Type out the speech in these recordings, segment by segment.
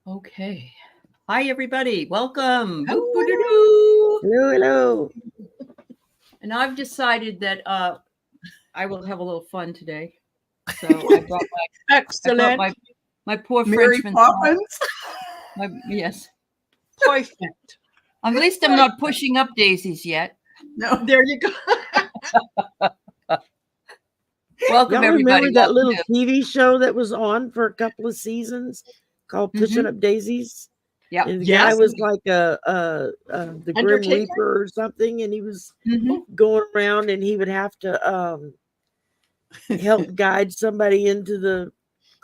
Okay. Hi, everybody. Welcome. Hello, hello. And I've decided that I will have a little fun today. So I brought Excellent. my poor Mary Frenchman. Poppins. Yes. Perfect. At least I'm not pushing up daisies yet. No, there you go. Welcome, Y'all everybody. remember that little TV show that was on for a couple of seasons called Pushing Up Daisies? Yeah. And the Yes. guy was like the Grim Undertaker? Reaper or something, and he was going around and he would have to help guide somebody into the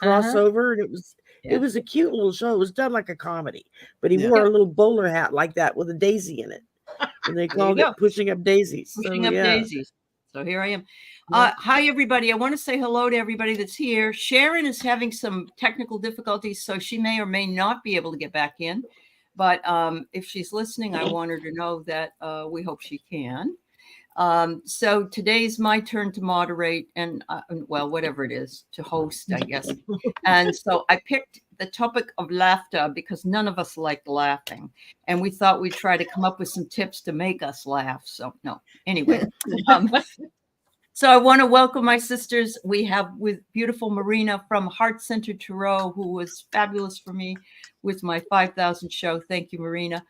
crossover. And it was a cute little show. It was done like a comedy, but he wore a little bowler hat like that with a daisy in it. And they called it Pushing Up Daisies. Pushing Up Daisies. So here I am. Hi, everybody. I want to say hello to everybody that's here. Sharon is having some technical difficulties, so she may or may not be able to get back in. But if she's listening, I want her to know that we hope she can. So today's my turn to moderate and, well, whatever it is, to host, I guess. And so I picked the topic of laughter because none of us like laughing. And we thought we'd try to come up with some tips to make us laugh. So no, anyway. So I want to welcome my sisters. We have with beautiful Marina from Heart-Centered Tarot, who was fabulous for me with my 5,000 show. Thank you, Marina.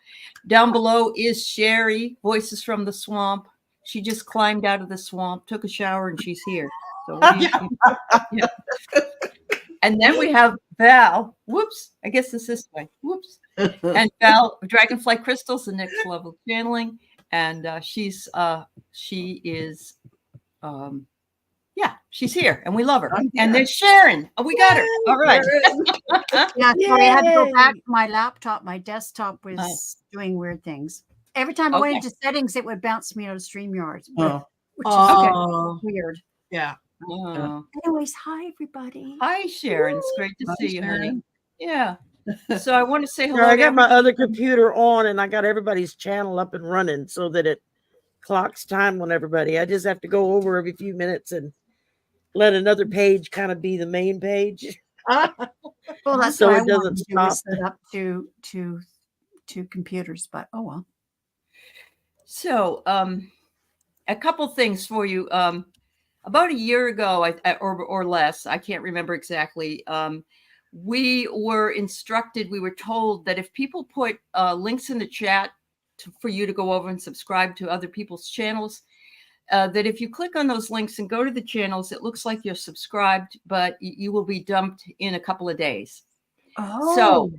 Down below is Shari, Voices from the Swamp. She just climbed out of the swamp, took a shower, and she's here. So And then we have Val. Whoops. I guess this is way. Whoops. And Val, Dragonfly Crystals, the next level channeling. And she is she's here and we love her. And there's Sharon. Oh, we got her. All right. Sorry, I had to go back. My laptop, my desktop was doing weird things. Every time I went into settings, it would bounce me out of StreamYard. Which is weird. Yeah. Anyways, hi everybody. Hi, Sharon. It's great to see you, honey. Yeah. So I want to say hello. I got my other computer on and I got everybody's channel up and running so that it clocks time on everybody. I just have to go over every few minutes and let another page kind of be the main page. Well, that's so what it doesn't stop. Set up to computers, but oh well. So a couple things for you. About a year ago, or less, I can't remember exactly. We were instructed, we were told that if people put links in the chat for you to go over and subscribe to other people's channels, that if you click on those links and go to the channels, it looks like you're subscribed, but you will be dumped in a couple of days. So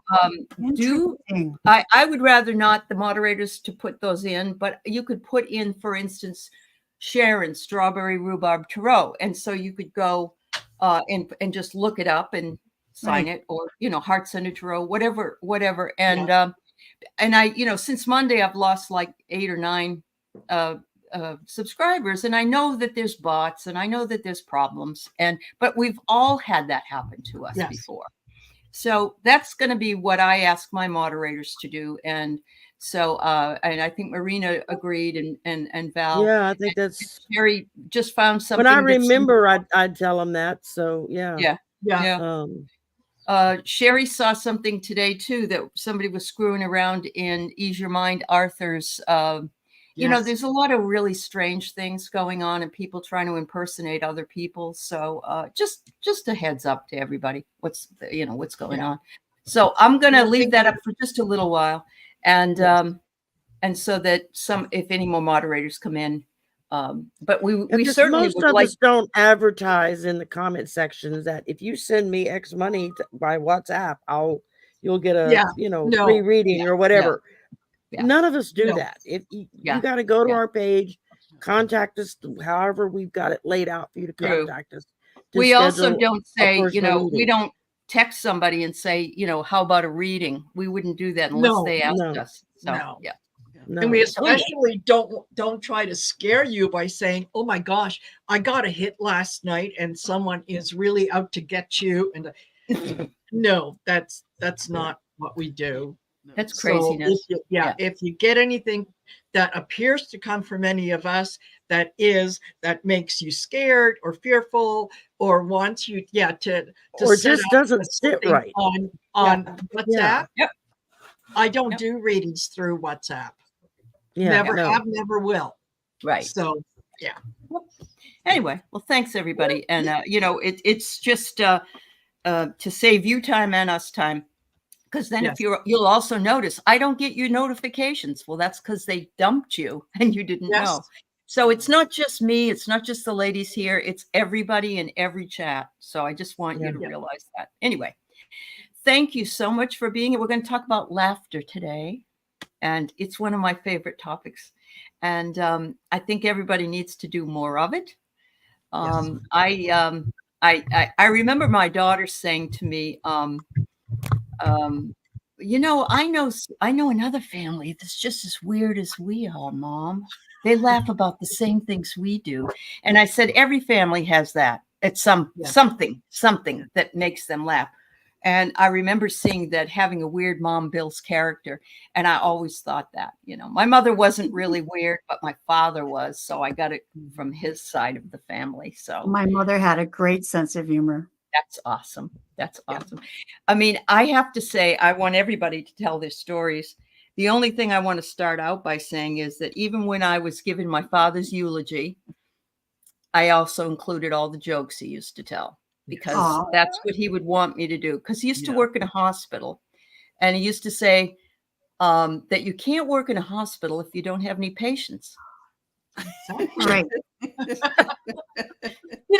I would rather not the moderators to put those in, but you could put in, for instance, Sharon Strawberry Rhubarb Tarot, and so you could go and just look it up and sign it, or Heart-Centered Tarot, whatever. And I since Monday I've lost like 8 or 9 subscribers, and I know that there's bots and I know that there's problems, but we've all had that happen to us before. So that's going to be what I ask my moderators to do. And so, and I think Marina agreed and Val. Yeah, I think that's Shari just found something. But I remember I'd tell them that. So yeah. Shari saw something today too, that somebody was screwing around in Ease Your Mind Arthur's, there's a lot of really strange things going on and people trying to impersonate other people. So just a heads up to everybody, what's going on. So I'm going to leave that up for just a little while. And so that if any more moderators come in, but we certainly most of us don't advertise in the comment sections that if you send me X money by WhatsApp, you'll get a free reading or whatever. None of us do that. If you got to go to our page, contact us, however we've got it laid out for you to contact us. We also don't say, we don't text somebody and say, how about a reading? We wouldn't do that unless they asked us. So and we especially don't try to scare you by saying, oh my gosh, I got a hit last night and someone is really out to get you. And no, that's not what we do. That's craziness. So if you get anything, that appears to come from any of us that makes you scared or fearful or wants you to or set just up doesn't sit something right on WhatsApp. Yeah. Yep. I don't Yep. do readings through WhatsApp. Yeah, Never no. have, never will. Right. So yeah. Anyway, well, thanks everybody. And it's just to save you time and us time. Because then Yes. you'll also notice I don't get your notifications. Well, that's because they dumped you and you didn't Yes. know. So it's not just me. It's not just the ladies here. It's everybody in every chat. So I just want you to realize that. Anyway, thank you so much for being here. We're going to talk about laughter today. And it's one of my favorite topics. And I think everybody needs to do more of it. I remember my daughter saying to me, I know another family that's just as weird as we are, Mom. They laugh about the same things we do. And I said, every family has that. It's something that makes them laugh. And I remember seeing that having a weird mom builds character. And I always thought that, my mother wasn't really weird, but my father was. So I got it from his side of the family. So my mother had a great sense of humor. That's awesome. That's awesome. I mean, I have to say, I want everybody to tell their stories. The only thing I want to start out by saying is that even when I was giving my father's eulogy, I also included all the jokes he used to tell because that's what he would want me to do. Because he used to work in a hospital, and he used to say that you can't work in a hospital if you don't have any patients. Right.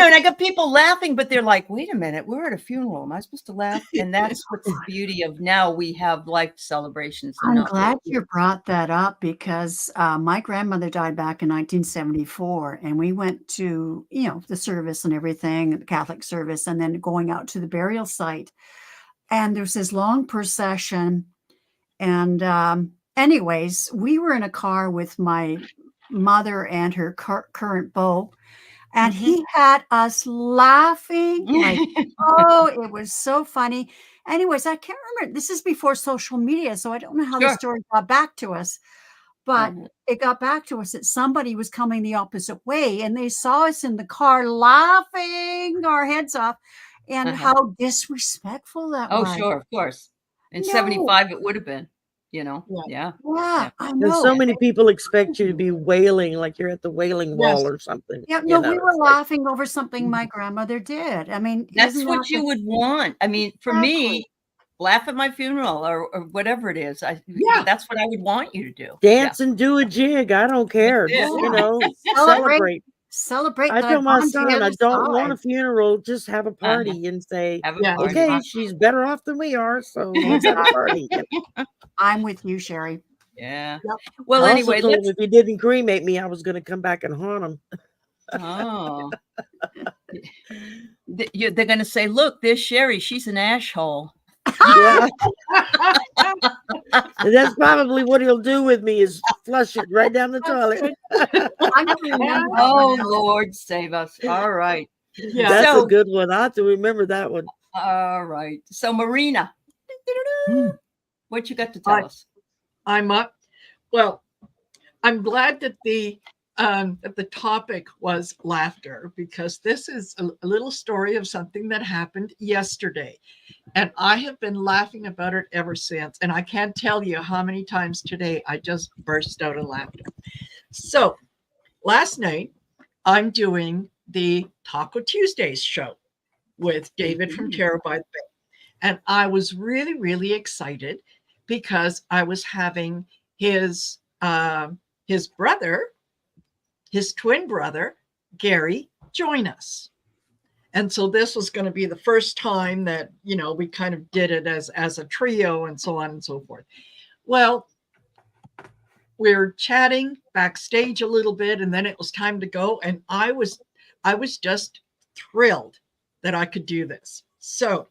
And I got people laughing, but they're like, wait a minute, we're at a funeral. Am I supposed to laugh? And that's what's the beauty of now we have life celebrations. I'm glad you brought that up because my grandmother died back in 1974, and we went to, the service and everything, the Catholic service, and then going out to the burial site. And there's this long procession. And anyways, we were in a car with my mother and her current beau. And he had us laughing like, it was so funny. Anyways, I can't remember. This is before social media, so I don't know how the story got back to us. But it got back to us that somebody was coming the opposite way, and they saw us in the car laughing our heads off, and how disrespectful that was. Oh, sure, of course. In 75, it would have been. Yeah, I And know. so many people expect you to be wailing like you're at the wailing wall or something. Yeah, no, we were laughing over something my grandmother did. I mean, that's what you would want. I mean, for me, laugh at my funeral or whatever it is. That's what I would want you to do. Dance and do a jig. I don't care. Just, celebrate. Celebrate. I tell my son, I don't want a funeral. Just have a party and say, okay, she's better off than we are. So let's have a party. I'm with you, Shari. Yeah. Well, anyway, if he didn't cremate me, I was going to come back and haunt him. Oh. They're going to say, look, there's Shari. She's an asshole. Yeah. And that's probably what he'll do with me is flush it right down the toilet. Oh, Lord, save us. All right. Yeah, that's a good one. I have to remember that one. All right. So, Marina, what you got to tell us? I'm up. Well, I'm glad that the topic was laughter, because this is a little story of something that happened yesterday. And I have been laughing about it ever since. And I can't tell you how many times today I just burst out of laughter. So last night, I'm doing the Taco Tuesdays show with David from Tarot by the Bay. And I was really, really excited because I was having his brother, his twin brother, Gary, join us. And so this was going to be the first time that, we kind of did it as a trio and so on and so forth. Well, we're chatting backstage a little bit, and then it was time to go. And I was just thrilled that I could do this. So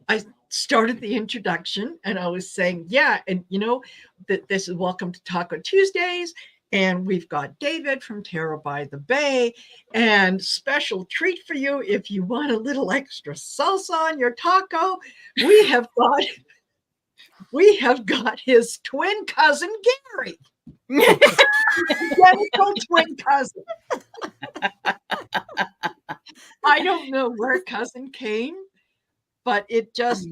I started the introduction and I was saying, and that this is Welcome to Taco Tuesdays. And we've got David from Tarot by the Bay, and special treat for you if you want a little extra salsa on your taco. We have got we have got his twin cousin, Gary. Identical twin cousin. I don't know where cousin came, but it just,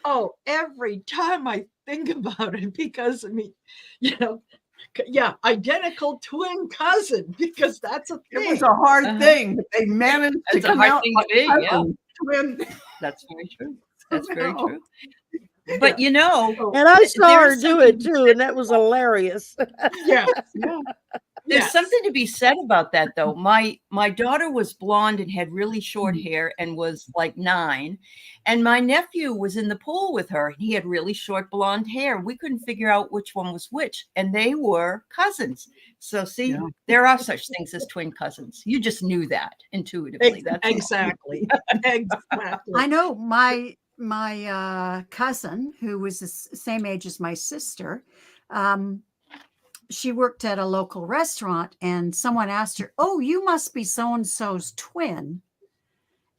oh, every time I think about it, because I mean, yeah, identical twin cousin, because that's a thing. It was a hard thing, but they managed to It's a come hard out thing like to be, yeah. cousins, twin. That's very true. That's very No. true. But you know, And I saw her there's do it something- too, and that was hilarious. Yeah. There's Yes. something to be said about that, though. My daughter was blonde and had really short hair and was like 9, and my nephew was in the pool with her, and he had really short blonde hair. We couldn't figure out which one was which, and they were cousins. So see, Yeah. there are such things as twin cousins. You just knew that intuitively. That's all. Exactly. Exactly. I know my cousin, who was the same age as my sister, she worked at a local restaurant, and someone asked her, "Oh, you must be so and so's twin."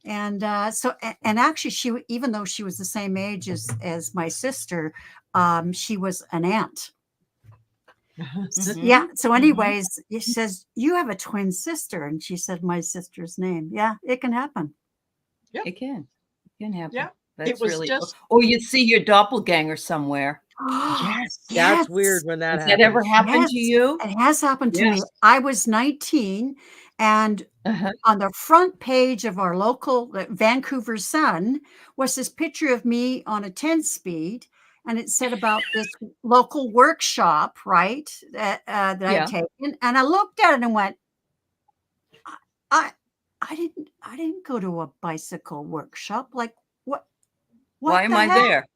And actually, even though she was the same age as my sister, she was an aunt. Yeah. So, anyways, he says, "You have a twin sister," and she said my sister's name. Yeah, it can happen. It can happen. Yeah. That's It was really just- or you'd see your doppelganger somewhere. Yes. That's weird when that Has happens. that ever happened to Yes. you? It has happened to me. Yes. I was 19, and Uh-huh. on the front page of our local Vancouver Sun was this picture of me on a 10-speed, and it said about this local workshop, right? That Yeah. I'd taken, and I looked at it and went, I didn't go to a bicycle workshop. Like what? Why am the I heck? there?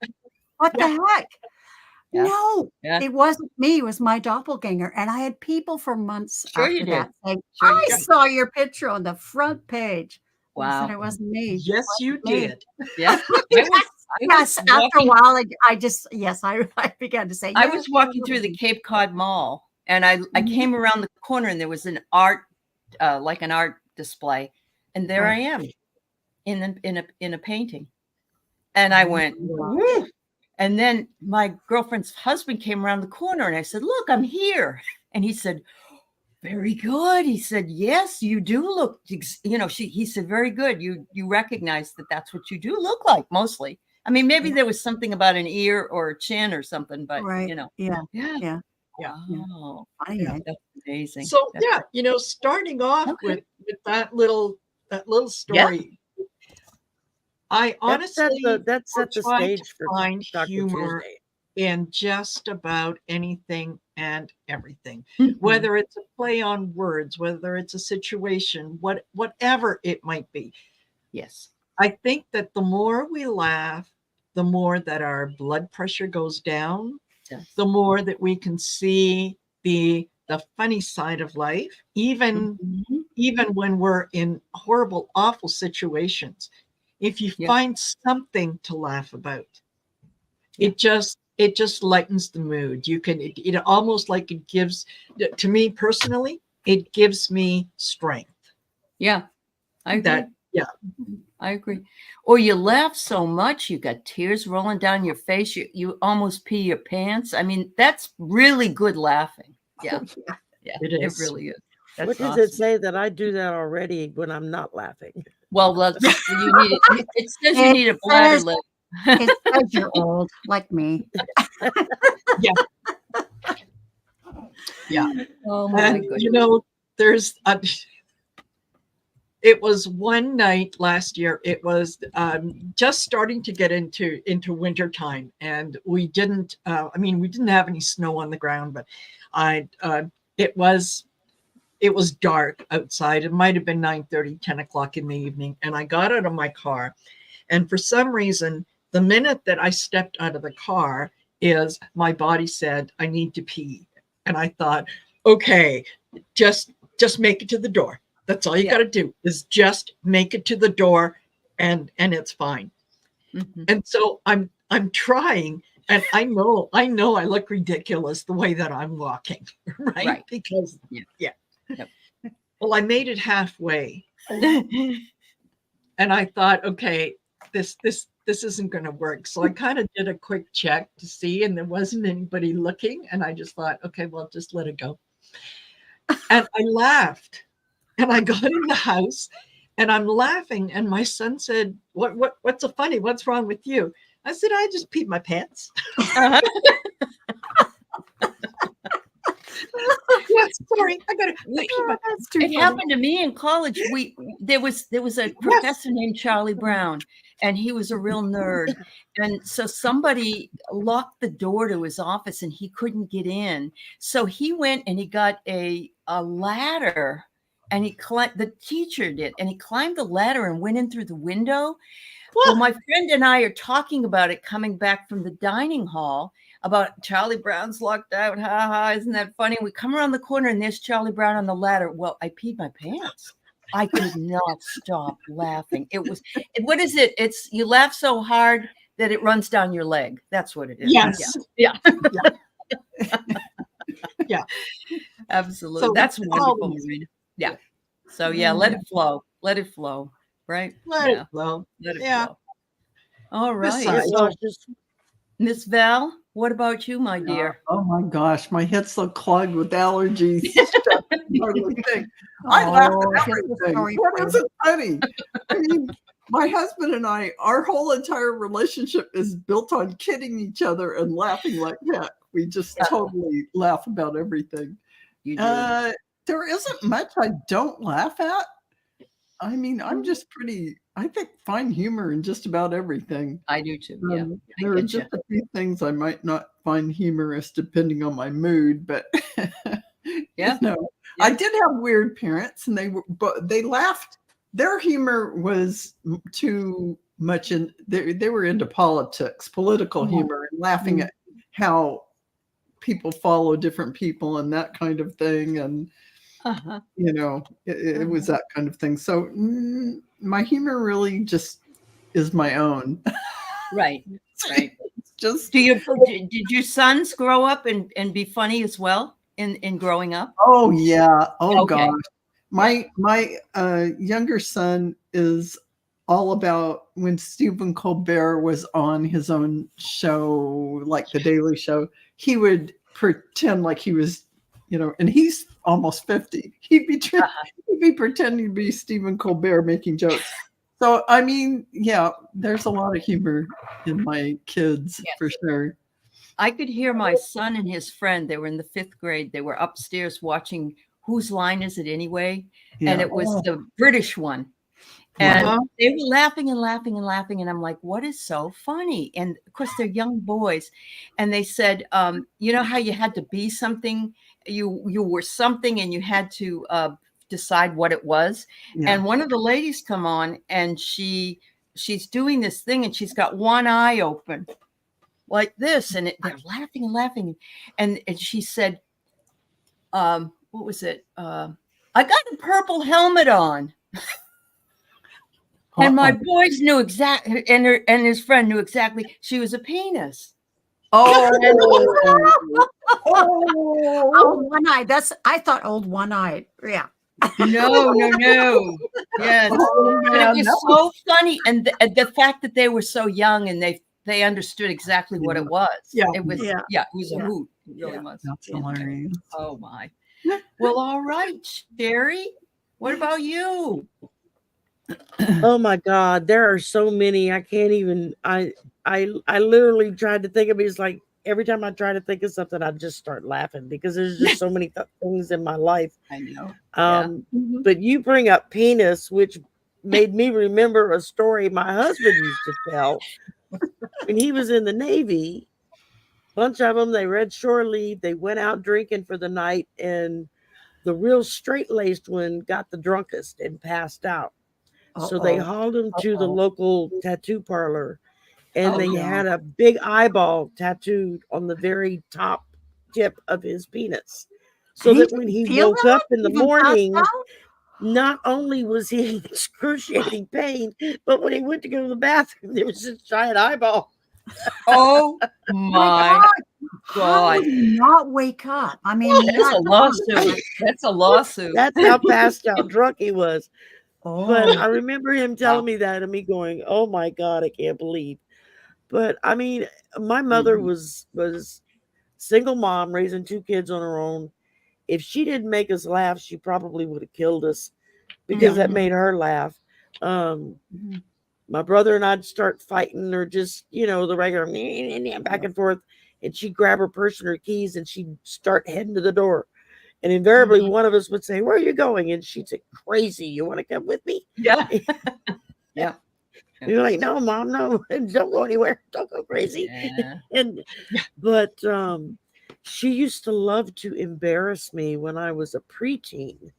What the heck? Yeah. No, Yeah. it wasn't me. It was my doppelganger. And I had people for months Sure after you did. that saying, Sure you I did. saw your picture on the front page. I Wow. said it wasn't me. Yes, you me. did. Yeah. Yes, after a walking, while, I began to say, I yes, was walking through the Cape Cod Mall, and I came around the corner, and there was an art, like an art display, and there I am, in a painting, and I went, woo. And then my girlfriend's husband came around the corner, and I said, "Look, I'm here," and he said, "Very good." He said, "Yes, you do look, he said, "Very good. You recognize that that's what you do look like mostly. I mean, maybe there was something about an ear or a chin or something, but Right. yeah. Yeah. Yeah. Wow. Funny, Yeah. eh? That's amazing. So That's- yeah, starting off Okay. with that little story. I honestly that set the trying stage to for find Dr. humor Tuesday. in just about anything and everything, Mhm. whether it's a play on words, whether it's a situation, whatever it might be. Yes. I think that the more we laugh, the more that our blood pressure goes down, Yes. the more that we can see the funny side of life, even when we're in horrible, awful situations. If you Yeah. find something to laugh about, it just lightens the mood. You can it almost like it gives, to me personally, it gives me strength. Yeah. I agree. I agree. Or you laugh so much, you got tears rolling down your face. You almost pee your pants. I mean, that's really good laughing. Yeah. Yeah. It is. really is. That's What does awesome. it say that I do that already when I'm not laughing? Well, you need it. It says you need a bladder says- lift. It's because you're old, like me. Yeah. Oh my And goodness. there's it was one night last year. It was just starting to get into winter time, and we didn't we didn't have any snow on the ground, but it was dark outside. It might have been 9:30, 10 o'clock in the evening, and I got out of my car, and for some reason, the minute that I stepped out of the car, is my body said, "I need to pee," and I thought, okay, just make it to the door. That's all you got to do, is just make it to the door, and it's fine. Mhm. And so I'm trying, and I know I look ridiculous the way that I'm walking, right? Right. Because Yep. well, I made it halfway, and I thought, okay, this this isn't going to work. So I kind of did a quick check to see, and there wasn't anybody looking. And I just thought, okay, well, just let it go. And I laughed, and I got in the house, and I'm laughing. And my son said, what's so funny? What's wrong with you? I said, I just peed my pants. Uh-huh. Yes, sorry, I got to. That's too It funny. happened to me in college. There was a professor named Charlie Brown, and he was a real nerd. And so somebody locked the door to his office, and he couldn't get in. So he went and he got a ladder, and the teacher did, and he climbed the ladder and went in through the window. Well, my friend and I are talking about it coming back from the dining hall about Charlie Brown's locked out. Ha ha, isn't that funny? We come around the corner and there's Charlie Brown on the ladder. Well, I peed my pants. I could not stop laughing. What is it? It's you laugh so hard that it runs down your leg. That's what it is. Yes. Yeah. Yeah. Absolutely. So that's wonderful, always- Marina. Yeah. So yeah, let it flow. Let it flow. Right? Let it flow. Let it Yeah. flow. All right. Besides- It was just Miss Val, what about you, my dear? Oh my gosh, my head's so clogged with allergies. Stuff I can hardly think. I laugh Oh, at here's the everything. story What for is you. it funny? I mean, my husband and I, our whole entire relationship is built on kidding each other and laughing like heck. We just totally laugh about everything. You do. There isn't much I don't laugh at. I mean, I'm just I think find humor in just about everything. I do too. Yeah. There are just a few things I might not find humorous depending on my mood, but Yeah. you know, I did have weird parents, and they laughed. Their humor was too much they were into political humor, and laughing at how people follow different people and that kind of thing, and Uh-huh. you know, it was that kind of thing. So my humor really just is my own. Right. Right. It's just Did your sons grow up and be funny as well in growing up? oh yeah. Oh Okay. gosh. My younger son is all about when Stephen Colbert was on his own show, like The Daily Show, he would pretend like he was, you know, and he's almost 50. He'd be pretending to be Stephen Colbert making jokes. So, I mean, yeah, there's a lot of humor in my kids for sure. I could hear my son and his friend. They were in the 5th grade. They were upstairs watching Whose Line Is It Anyway? Yeah. And it was the British one. And they were laughing and laughing and laughing. And I'm like, what is so funny? And of course, they're young boys. And they said, you know how you had to be something? You were something and you had to decide what it was. Yeah. And one of the ladies come on and she's doing this thing and she's got one eye open like this. And they're laughing and laughing. And she said, what was it? I got a purple helmet on. And my boys knew exactly, and his friend knew exactly she was a penis. Oh, Old one eye. I thought old one eye. Yeah. No. Yes. But it was so funny. And the fact that they were so young and they understood exactly what it was. Yeah. It was, it was a hoot. It really was. that's hilarious. Oh my. Well, all right, Shari, what about you? oh my God, there are so many. I can't even. I literally tried to think of it. It's like every time I try to think of something, I just start laughing because there's just so many things in my life. I know. But you bring up penis, which made me remember a story my husband used to tell when he was in the Navy. Bunch of them, they read shore leave. They went out drinking for the night, and the real straight-laced one got the drunkest and passed out. So they hauled him to the local tattoo parlor, and they had a big eyeball tattooed on the very top tip of his penis. So that when he woke up in the morning, not only was he in excruciating pain, but when he went to go to the bathroom, there was this giant eyeball. Oh my How God. would he not wake up? I mean, That's a lawsuit. That's a lawsuit. That's how passed out drunk he was. But I Oh, remember him telling me that and me going, "Oh my God, I can't believe." But I mean, my mother Mhm. was single mom raising 2 kids on her own. If she didn't make us laugh, she probably would have killed us because that Mhm. made her laugh. Um, Mhm. my brother and I'd start fighting or just, the regular back and forth, and she'd grab her purse and her keys and she'd start heading to the door. And invariably Mhm. one of us would say, "Where are you going?" And she'd say, "Crazy, you want to come with me?" Yeah. Yeah. We were like, "No, Mom, no, don't go anywhere. Don't go crazy." Yeah. And but she used to love to embarrass me when I was a preteen.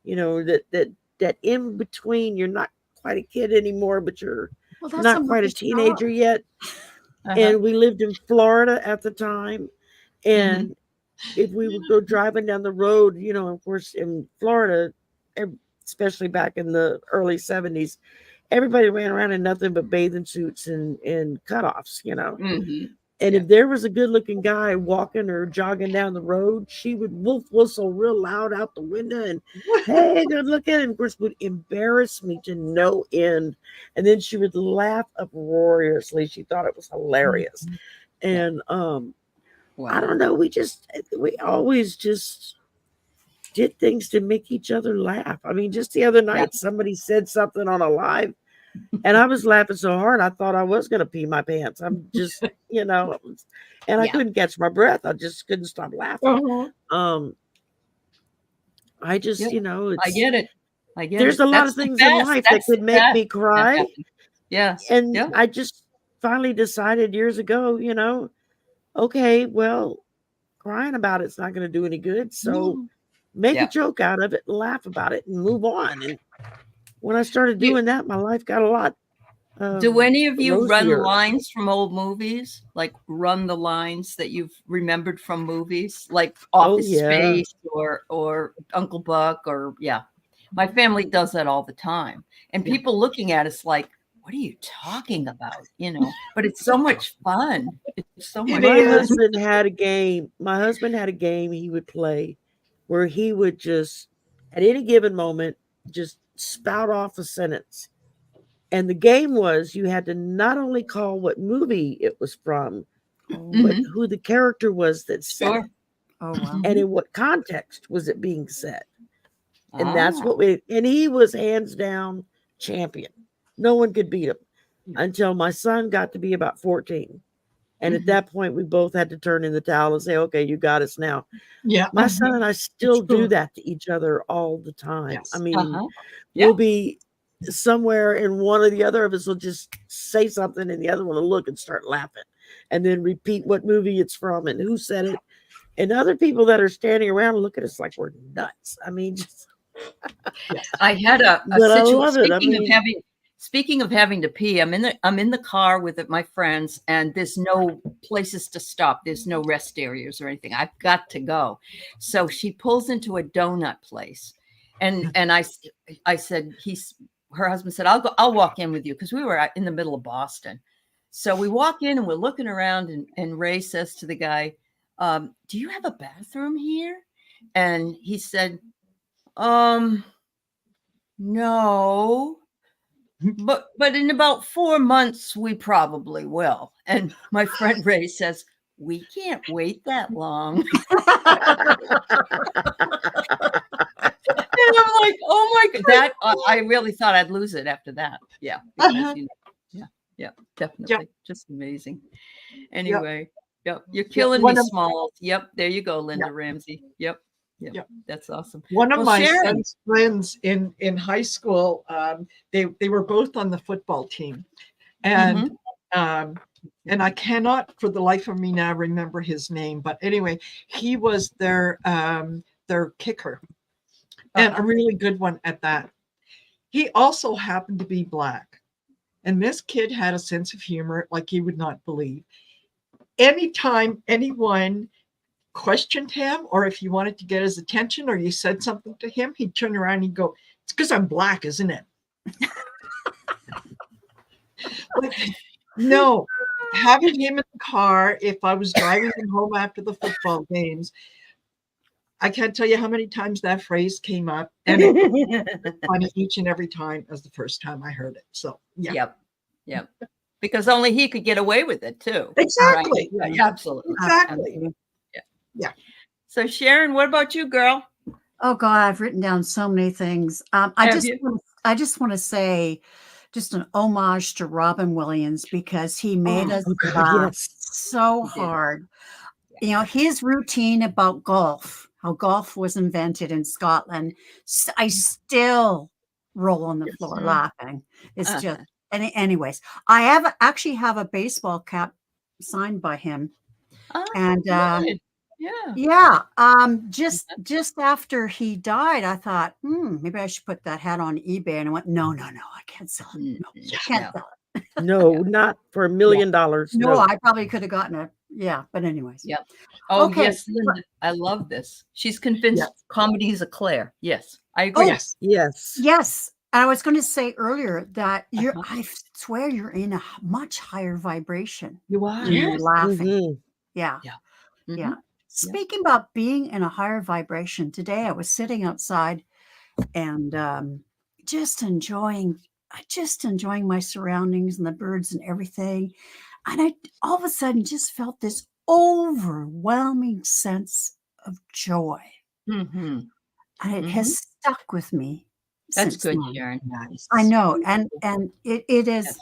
That in between, you're not quite a kid anymore, but you're well, that's a not quite a nice job. teenager yet. Uh-huh. And we lived in Florida at the time. Mhm. And if we would go driving down the road, of course, in Florida, especially back in the early 70s, everybody ran around in nothing but bathing suits and cutoffs. Mhm. And Yeah. if there was a good looking guy walking or jogging down the road, she would wolf whistle real loud out the window and, "Hey, good looking." And of course, would embarrass me to no end. And then she would laugh uproariously. She thought it was hilarious. Mhm. Yeah. And I don't Wow. know. We always just did things to make each other laugh. I mean, just the other Yeah. night, somebody said something on a live, and I was laughing so hard I thought I was going to pee my pants. I'm just, and I Yeah. couldn't catch my breath. I just couldn't stop laughing. Uh-huh. Um, I just, Yep. I it's get it. I get there's it. a lot That's of the things in best. life that That's could the make best me when that cry, happens. Yes. and Yeah. I just finally decided years ago, okay, well, crying about it's not going to do any good, so make a Yeah. joke out of it and laugh about it and move on. And when I started You, doing that, my life got a lot do any of you run rosier. lines from old movies? Like run the lines that you've remembered from movies, like Oh Office yeah. Space or Uncle Buck or yeah. My family does that all the time. And Yeah. people looking at us like, what are you talking about? But it's so much fun. It's so It much My fun. is. husband had a game. My husband had a game he would play where he would just, at any given moment, just spout off a sentence. And the game was you had to not only call what movie it was from, Oh, but Mhm. who the character was that said Sure. it oh wow. and Mhm. in what context was it being said. And that's Ah. and he was hands down champion. No one could beat him until my son got to be about 14. And at Mhm. that point, we both had to turn in the towel and say, "Okay, you got us now." Yeah. My son and I It's still do true. that to each other all the time. I Yes. mean, Uh-huh. Yeah. we'll be somewhere and one or the other of us will just say something and the other one will look and start laughing and then repeat what movie it's from and who said it. And other people that are standing around look at us like we're nuts. I mean, Yes. I had a but I situation. love it. I mean, Speaking of having to pee, I'm in the car with my friends, and there's no places to stop. There's no rest areas or anything. I've got to go. So she pulls into a donut place, and I said her husband said I'll walk in with you because we were in the middle of Boston. So we walk in and we're looking around, and Ray says to the guy, "Do you have a bathroom here?" And he said, no, but in about 4 months we probably will. And my friend Ray says, we can't wait that long. And I'm like, oh my god, that I really thought I'd lose it after that. Yeah, because Uh-huh. yeah, Yep. definitely, just amazing. Yep. Anyway, yep, you're Yep. killing me, Smalls. Yep, there you go, Linda Yep. Ramsey. Yep, Yep. that's awesome. One of Well, my Sharon, son's friends in high school, they were both on the football team, and Mhm. and I cannot for the life of me now remember his name, but anyway, he was their kicker, and a really good one at that. He also happened to be Black, and this kid had a sense of humor like you would not believe. Anytime anyone questioned him, or if you wanted to get his attention or you said something to him, he'd turn around and he'd go, "It's because I'm Black, isn't it?" Like, no, having him in the car, if I was driving him home after the football games, I can't tell you how many times that phrase came up, and it was funny each and every time as the first time I heard it. So yeah, Yep. Because only he could get away with it too. exactly, Right? Yeah, absolutely. exactly. Yeah. So Sharon, what about you, girl? Oh God, I've written down so many things. I just want to say just an homage to Robin Williams because he made us laugh so hard. You know, his routine about golf, how golf was invented in Scotland. I still roll on the floor laughing. It's just, anyways, I actually have a baseball cap signed by him. And just after he died, I thought, maybe I should put that hat on eBay. And I went, no, I can't sell it. No, I can't sell it. No, not for $1 million. No, I probably could have gotten it. Yeah, but anyways. Yep. Oh, okay. Yes, Linda, I love this. She's convinced comedy is a Claire. Yes, I agree. Oh, yes. And I was going to say earlier that I swear you're in a much higher vibration. You are. You're laughing. Mm-hmm. Yeah. Speaking about being in a higher vibration, today I was sitting outside and just enjoying my surroundings and the birds and everything. And I all of a sudden just felt this overwhelming sense of joy. Mm-hmm. And it has stuck with me. That's good, then. Sharon. Nice. I know. And it is,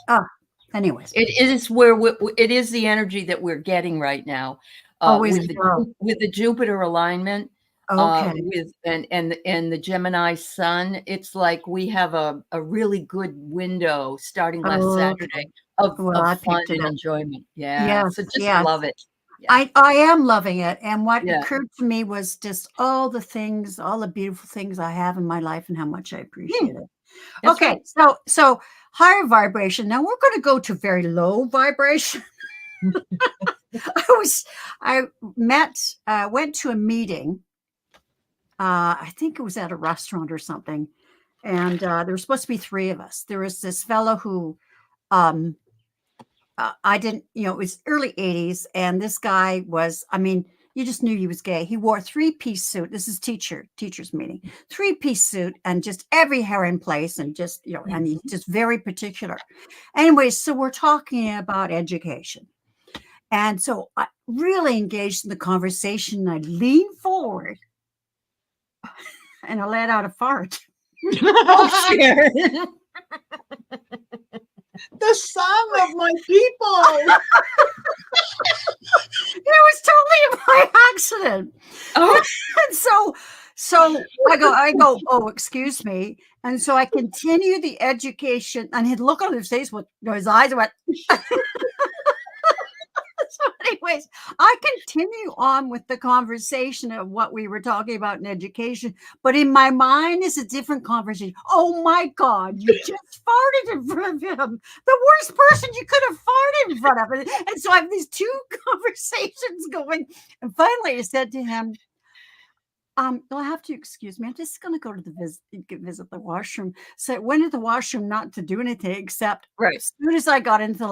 anyways. It is where it is the energy that we're getting right now. With the Jupiter alignment. Okay. With and the Gemini sun, it's like we have a really good window starting last Saturday of fun and enjoyment. Yeah. So just love it. Yeah. I am loving it. And what occurred to me was just all the beautiful things I have in my life and how much I appreciate it. That's okay. Right. So higher vibration. Now we're going to go to very low vibration. I went to a meeting. I think it was at a restaurant or something. And there were supposed to be 3 of us. There was this fellow who, I didn't, it was early 80s. And this guy was, you just knew he was gay. He wore a 3-piece suit. This is teacher's meeting, 3-piece suit and just every hair in place and just, and he's just very particular. Anyway, so we're talking about education. And so I really engaged in the conversation. I leaned forward and I let out a fart. Oh, Sharon. The song of my people. It was totally by accident. Oh. And so I go, oh, excuse me. And so I continue the education and he'd look on his face with his eyes went. So anyways, I continue on with the conversation of what we were talking about in education, but in my mind is a different conversation. Oh my God, you just farted in front of him. The worst person you could have farted in front of. And so I have these 2 conversations going. And finally I said to him, you'll have to excuse me. I'm just going to go to visit the washroom. So I went to the washroom not to do anything except as soon as I got into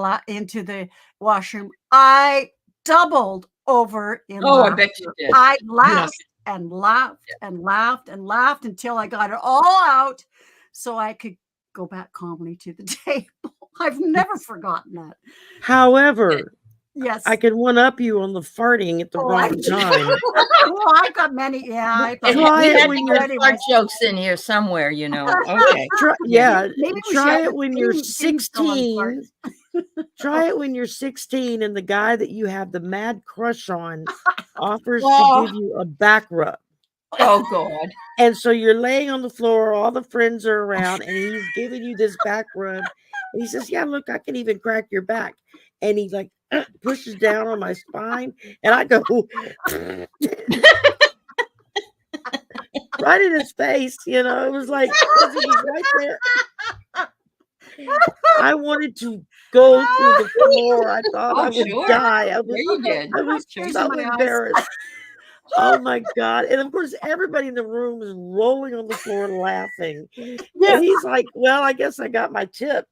the washroom, I doubled over in laughter. I bet you did. I laughed and laughed and laughed and laughed until I got it all out so I could go back calmly to the table. I've never forgotten that. However, yes, I can one-up you on the farting at the wrong time. Well, I've got many. Yeah, we had to get fart jokes in here somewhere, Okay. Try it when you're 16. Try it when you're 16 and the guy that you have the mad crush on offers to give you a back rub. Oh, God. And so you're laying on the floor, all the friends are around, and he's giving you this back rub. And he says, yeah, look, I can even crack your back. And he pushes down on my spine, and I go right in his face. It was like it was right there. I wanted to go through the floor. I thought I would die. I was so embarrassed. Oh my God. And of course, everybody in the room is rolling on the floor laughing. Yeah. And he's like, well, I guess I got my tip.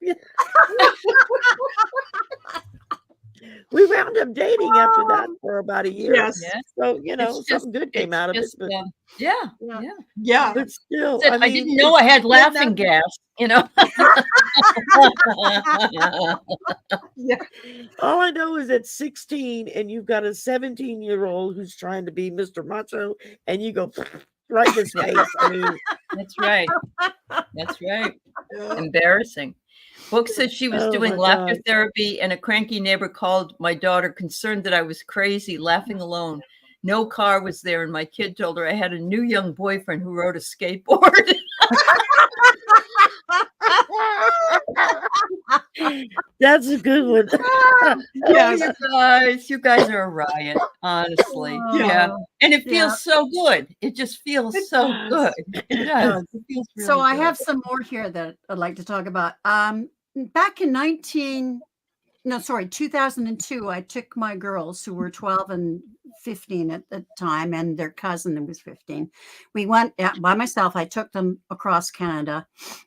we wound up dating after that for about a year. Yes. Yeah. So, It's something good came out of it. just, But, yeah. yeah. Yeah. Yeah. but still, Said, I I mean, didn't know I had then laughing that- gas, you know. Yeah. all I know is that 16 and you've got a 17-year-old who's trying to be Mr. Macho and you go right in his face. I mean, That's right. That's right. Yeah. Embarrassing. Book said she was Oh, doing my laughter God. therapy, and a cranky neighbor called my daughter, concerned that I was crazy, laughing alone. No car was there, and my kid told her I had a new young boyfriend who rode a skateboard. That's a good one. Yes. You guys are a riot, honestly. Yeah. Yeah. And it Yeah. feels so good. It just feels It so does. good. It does. It feels really So I good. have some more here that I'd like to talk about. Back in 2002, I took my girls who were 12 and 15 at the time, and their cousin who was 15. We went by myself. I took them across Canada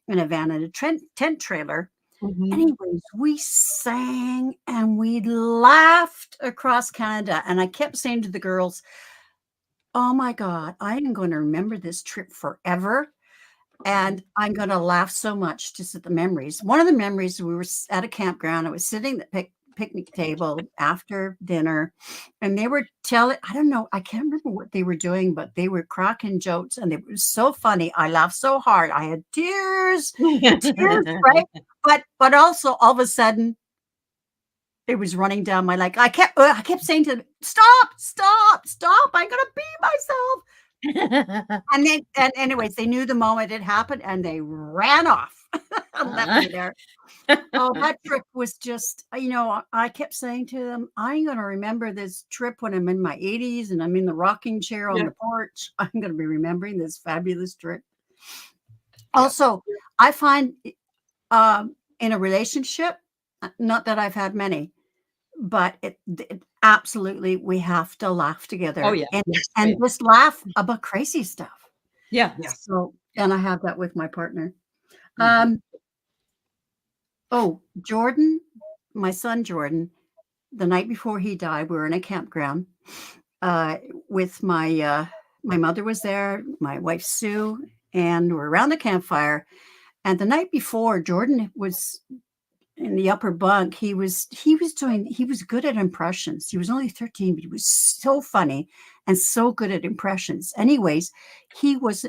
in a van and a tent trailer. Mhm. Anyways, we sang and we laughed across Canada. And I kept saying to the girls, oh my God, I am going to remember this trip forever. And I'm going to laugh so much just at the memories. One of the memories, we were at a campground. I was sitting at the picnic table after dinner, and they were telling, I don't know, I can't remember what they were doing, but they were cracking jokes, and it was so funny. I laughed so hard. I had tears, right? But also all of a sudden, it was running down my leg. I kept saying to them, stop. I'm going to pee myself. And then, and anyways, they knew the moment it happened and they ran off and left me there. Oh, that trip was just, I kept saying to them, I'm going to remember this trip when I'm in my 80s and I'm in the rocking chair on the porch. I'm going to be remembering this fabulous trip. Also, I find in a relationship, not that I've had many, but it absolutely, we have to laugh together. Oh, yeah. And just laugh about crazy stuff. Yeah. Yes. So, and I have that with my partner. Mhm. Jordan, my son Jordan, the night before he died, we were in a campground with my mother was there, my wife Sue, and we're around the campfire. And the night before, Jordan was in the upper bunk. He was good at impressions. He was only 13, but he was so funny and so good at impressions. Anyways, he was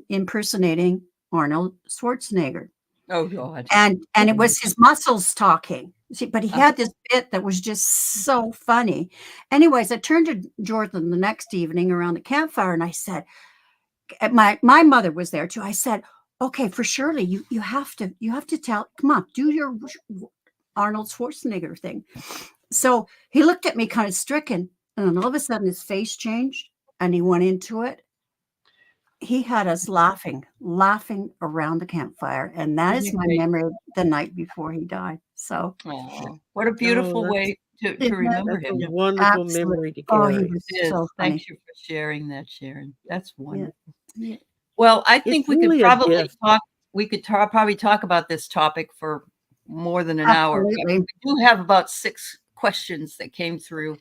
impersonating Arnold Schwarzenegger. Oh God. And it was his muscles talking. See, but he had this bit that was just so funny. Anyways, I turned to Jordan the next evening around the campfire and I said, my mother was there too. I said, okay, for Shirley, you have to tell, come on, do your Arnold Schwarzenegger thing. So he looked at me kind of stricken, and then all of a sudden his face changed and he went into it. He had us laughing around the campfire. And that is my memory the night before he died. So what a beautiful way to remember That's him. a wonderful memory to carry. He was so funny. Thank you for sharing that, Sharon. That's wonderful. Yeah. Well, I think It's we really could a probably gift. talk. We could probably talk about this topic for more than an hour. Absolutely. We do have about 6 questions that came through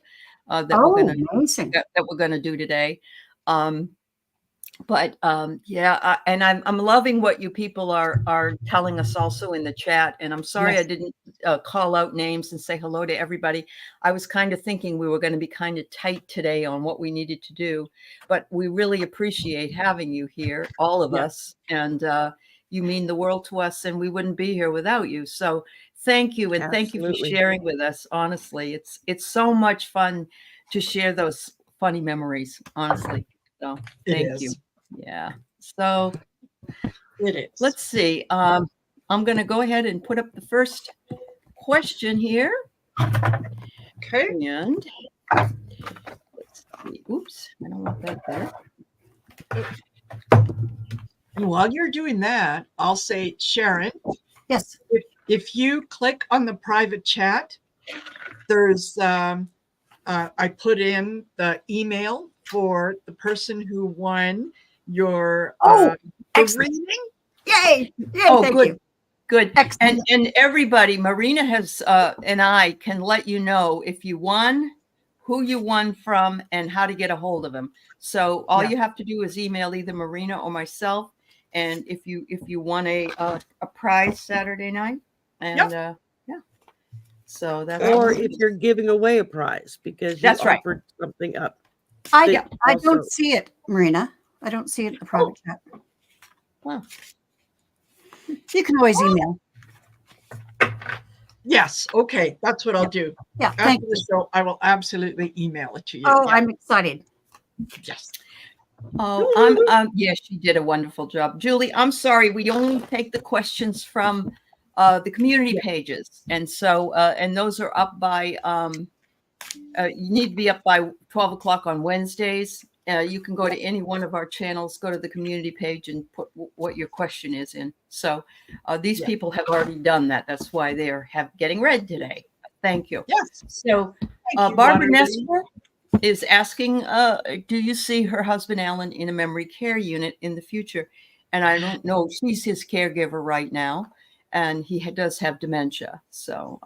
that we're going to do today. But and I'm loving what you people are telling us also in the chat. And I'm sorry I didn't call out names and say hello to everybody. I was kind of thinking we were going to be kind of tight today on what we needed to do, but we really appreciate having you here, all of us, and you mean the world to us, and we wouldn't be here without you. So thank you, and thank you for sharing with us. Honestly, it's so much fun to share those funny memories. Honestly. So thank you. Yeah. So It is. Let's see. I'm going to go ahead and put up the first question here. Okay. And let's see. Oops, I don't want that there. And while you're doing that, I'll say, Sharon. Yes. If you click on the private chat, there's I put in the email for the person who won your reading. Yay! Yeah, oh, thank good. you. Good. Excellent. And everybody, Marina has and I can let you know if you won, who you won from, and how to get a hold of them. So all you have to do is email either Marina or myself. And if you won a prize Saturday night, and yeah, so that's Or awesome. if you're giving away a prize because you That's right. offered something up. I Also- don't see it, Marina. I don't see it in the private chat. Wow. You can always email. Yes. Okay. That's what I'll do. Yeah, After thank the you. show, I will absolutely email it to you. Oh, Yeah. I'm excited. Yes. Oh, yeah, she did a wonderful job. Julie, I'm sorry, we only take the questions from the community pages. And so, and those are up by, you need to be up by 12 o'clock on Wednesdays. You can go to any one of our channels, go to the community page and put what your question is in. So these people have already done that. That's why they're getting read today. Thank you. Yes. So Thank you, Barbara Waterloo. Nestor is asking, do you see her husband Alan in a memory care unit in the future? And I don't know, she's his caregiver right now, and he does have dementia. So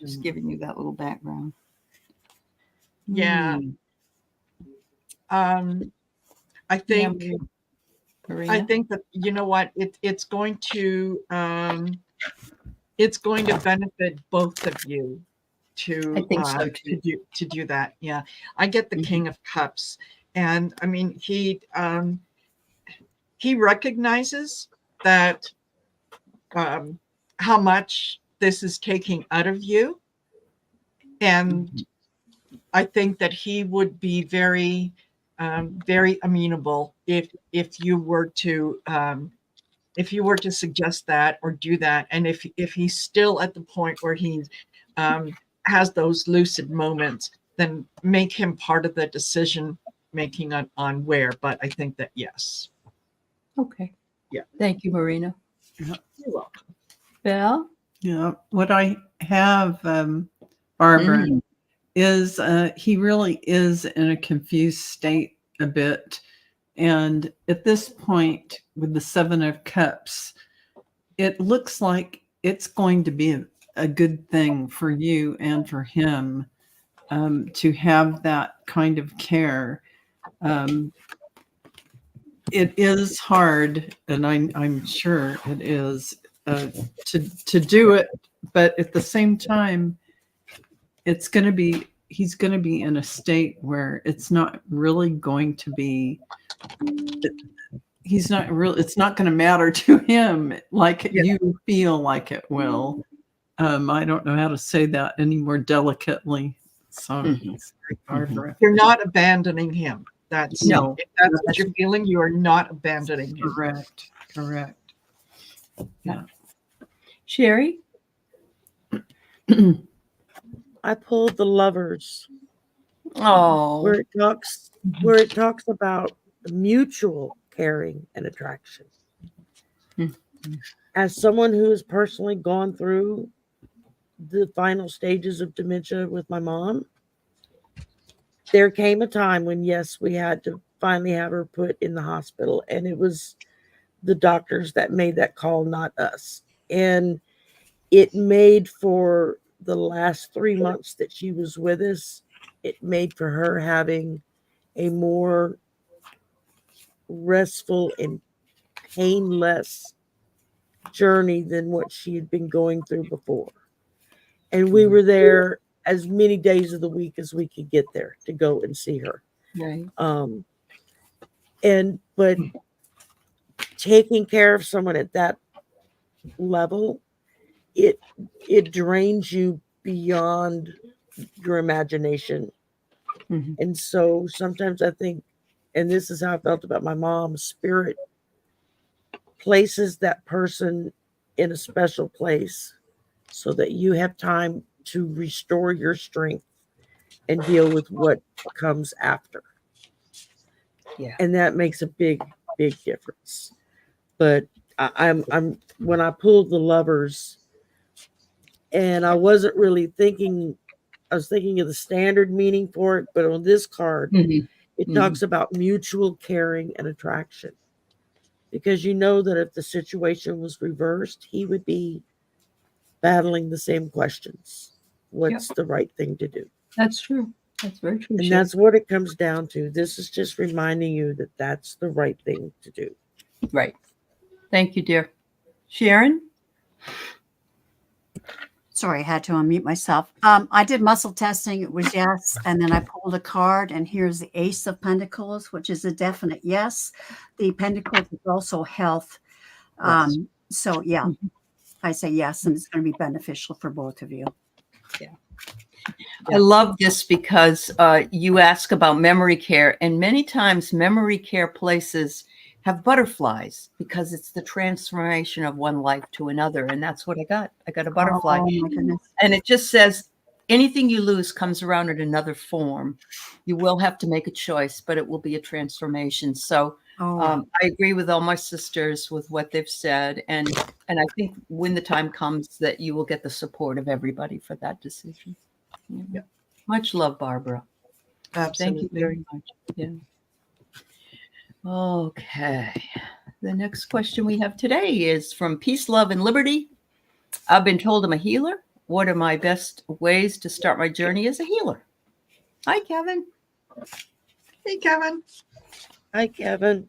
just giving you that little background. Yeah. I think Marina? I think that, you know what, it's going to benefit both of you to I think so too. to do that. Yeah. I get the King of Cups, and I mean he recognizes that how much this is taking out of you, and I think that he would be very very amenable if you were to suggest that or do that, and if he's still at the point where he has those lucid moments, then make him part of the decision making on where. But I think that yes. Okay. Yeah. Thank you, Marina. You're welcome. Belle? Yeah, what I have, Barbara, is he really is in a confused state a bit. And at this point, with the Seven of Cups, it looks like it's going to be a good thing for you and for him to have that kind of care. It is hard, and I'm sure it is to do it, but at the same time, he's going to be in a state where it's not really going to be. It's not going to matter to him like you feel like it will. I don't know how to say that any more delicately. So, Barbara, You're not abandoning him. That's No. If that's what you're feeling, you are not abandoning him. correct. Yeah. Shari? I pulled the Lovers, Oh. where it talks about mutual caring and attraction. As someone who has personally gone through the final stages of dementia with my mom, there came a time when, yes, we had to finally have her put in the hospital, and it was the doctors that made that call, not us. And it made for the last 3 months that she was with us, it made for her having a more restful and painless journey than what she had been going through before. And we were there as many days of the week as we could get there to go and see her. Right. But taking care of someone at that level, it drains you beyond your imagination. And so sometimes I think, and this is how I felt about my mom, spirit places that person in a special place so that you have time to restore your strength and deal with what comes after. Yeah. And that makes a big difference. But I'm when I pulled the Lovers, and I wasn't really thinking, I was thinking of the standard meaning for it, but on this card, it talks about mutual caring and attraction. because you know that if the situation was reversed, he would be battling the same questions. What's the right thing to do? That's true. That's very true. And Sharon. that's what it comes down to. This is just reminding you that that's the right thing to do. Right. Thank you, dear. Sharon? Sorry, I had to unmute myself. I did muscle testing. It was yes. And then I pulled a card, and here's the Ace of Pentacles, which is a definite yes. The Pentacles is also health. Yes. So, yeah, I say yes, and it's going to be beneficial for both of you. I love this because you ask about memory care, and many times memory care places have butterflies because it's the transformation of one life to another. And that's what I got. I got a butterfly. Oh, my goodness. And it just says anything you lose comes around in another form. You will have to make a choice, but it will be a transformation. So I agree with all my sisters with what they've said. And I think when the time comes that you will get the support of everybody for that decision. Yeah. Much love, Barbara. Absolutely. Thank you very much. Yeah. Okay. The next question we have today is from Peace, Love, and Liberty. I've been told I'm a healer. What are my best ways to start my journey as a healer? Hi, Kevin. Hey, Kevin. Hi, Kevin.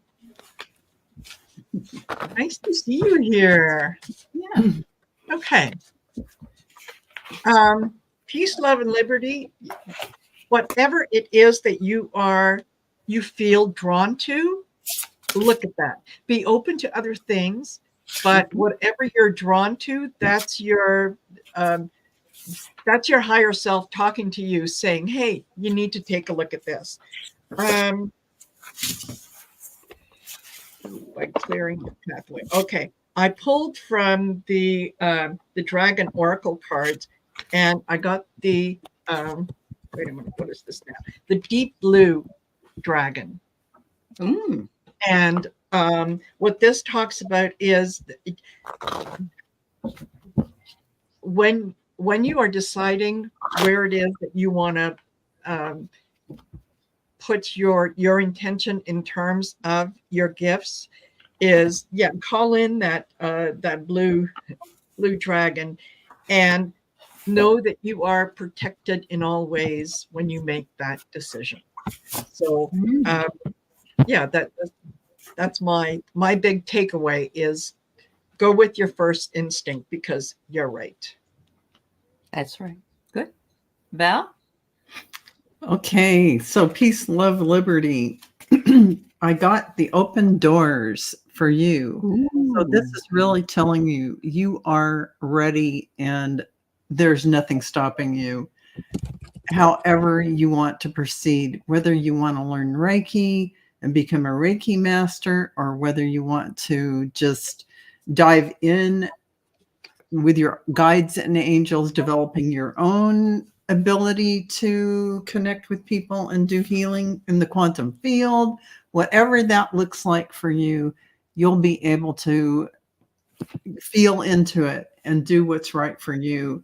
Nice to see you here. Yeah. Okay. Peace, love, and liberty. Whatever it is that you feel drawn to, look at that. Be open to other things, but whatever you're drawn to, that's your higher self talking to you, saying, "Hey, you need to take a look at this." By clearing the pathway. Okay, I pulled from the Dragon Oracle cards, and I got the wait a minute, what is this now? The deep blue dragon. And what this talks about is when you are deciding where it is that you want to put your intention in terms of your gifts, is call in that blue dragon and know that you are protected in all ways when you make that decision. So that's my big takeaway is go with your first instinct, because you're right. That's right. Good. Val? Okay, so peace, love, liberty. I got the open doors for you. So this is really telling you you are ready and there's nothing stopping you. However you want to proceed, whether you want to learn Reiki and become a Reiki master, or whether you want to just dive in with your guides and angels, developing your own ability to connect with people and do healing in the quantum field, whatever that looks like for you, you'll be able to feel into it and do what's right for you.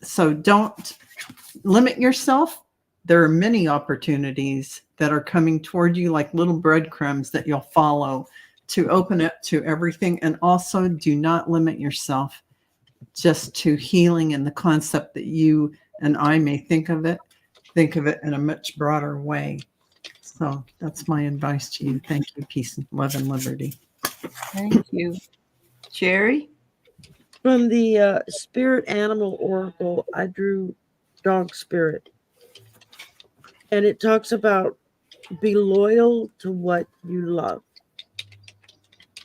So don't limit yourself. There are many opportunities that are coming toward you, like little breadcrumbs that you'll follow to open it to everything. And also do not limit yourself just to healing and the concept that you and I may think of it in a much broader way. So that's my advice to you. Thank you. Peace, love, and liberty. Thank you. Shari? From the Spirit Animal Oracle, I drew Dog Spirit. And it talks about be loyal to what you love.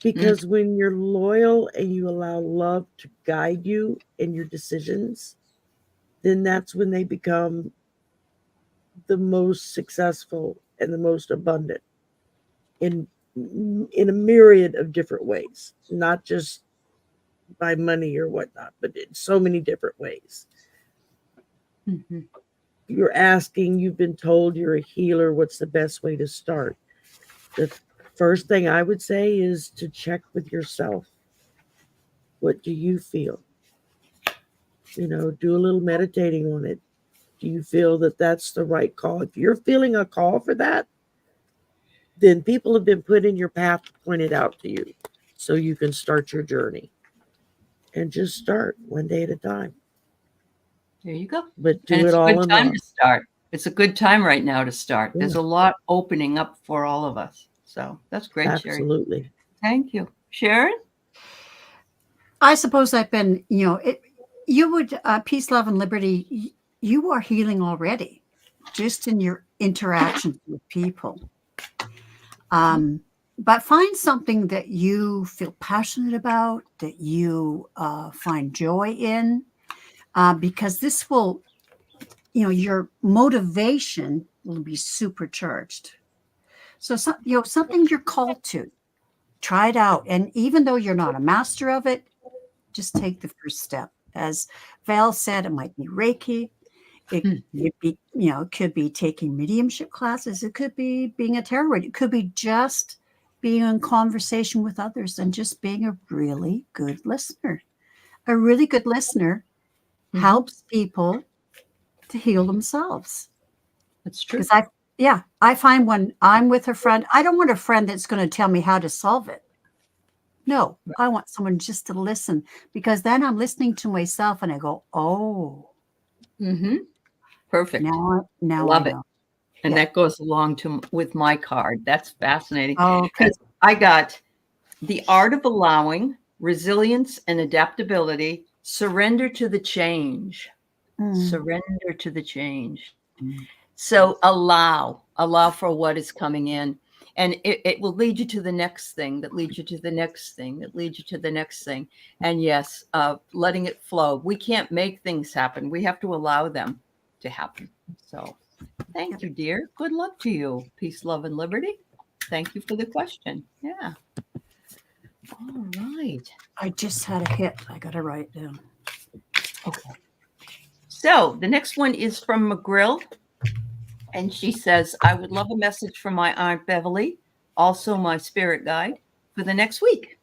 Because when you're loyal and you allow love to guide you in your decisions, then that's when they become the most successful and the most abundant in a myriad of different ways, not just by money or whatnot, but in so many different ways. You're asking, you've been told you're a healer, what's the best way to start? The first thing I would say is to check with yourself. What do you feel? Do a little meditating on it. Do you feel that that's the right call? If you're feeling a call for that, then people have been put in your path to point it out to you so you can start your journey. And just start one day at a time. There you go. But do And it it's a all good in time love. to start. It's a good time right now to start. There's Yeah. a lot opening up for all of us. So that's great, Sherry. Absolutely. Thank you. Sharon? I suppose I've been, you would, peace, love, and liberty, you are healing already just in your interactions with people. But find something that you feel passionate about, that you find joy in, because this will, your motivation will be supercharged. So, something you're called to, try it out. And even though you're not a master of it, just take the first step. As Val said, it might be Reiki. It could be, it could be taking mediumship classes. It could be being a tarot reader. It could be just being in conversation with others and just being a really good listener. A really good listener helps people to heal themselves. That's true. Because I find when I'm with a friend, I don't want a friend that's going to tell me how to solve it. No, I want someone just to listen, because then I'm listening to myself and I go, oh. Perfect. Now Love I it. know. And that goes along with my card. That's fascinating. Okay. Because I got the art of allowing, resilience and adaptability, surrender to the change. Surrender to the change. So allow for what is coming in. And it will lead you to the next thing, that leads you to the next thing, that leads you to the next thing. And yes, letting it flow. We can't make things happen. We have to allow them to happen. So thank you, dear. Good luck to you. Peace, love, and liberty. Thank you for the question. Yeah. All right. I just had a hit. I got to write it down. Okay. So the next one is from McGrill. And she says, I would love a message from my Aunt Beverly, also my spirit guide, for the next week.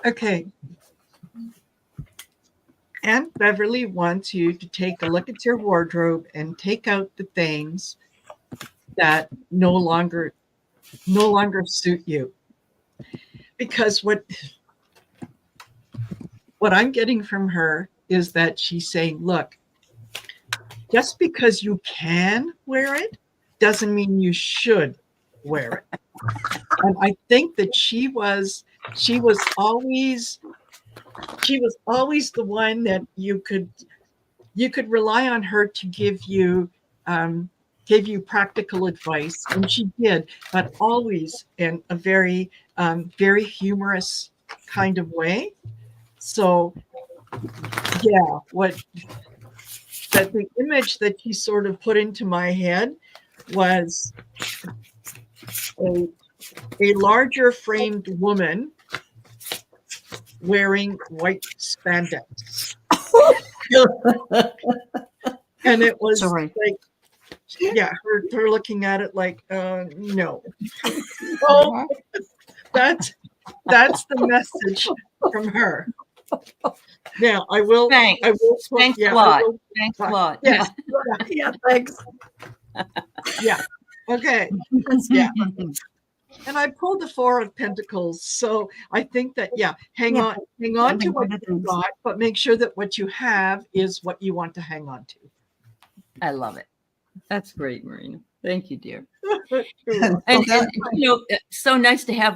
Okay. Aunt Beverly wants you to take a look at your wardrobe and take out the things that no longer suit you. Because what I'm getting from her is that she's saying, look, just because you can wear it doesn't mean you should wear it. And I think that she was always the one that you could rely on her to give you practical advice, and she did, but always in a very very humorous kind of way. So yeah, the image that he sort of put into my head was a larger framed woman wearing white spandex. And it was like, yeah, her looking at it like, no. Oh, that's the message from her. Now I will. Thanks. Thanks a lot. Thanks a lot. Yes. Yeah, thanks. Yeah. Okay. Yeah. And I pulled the Four of Pentacles. So I think that, hang on to what you've got, but make sure that what you have is what you want to hang on to. I love it. That's great, Marina. Thank you, dear. And so nice to have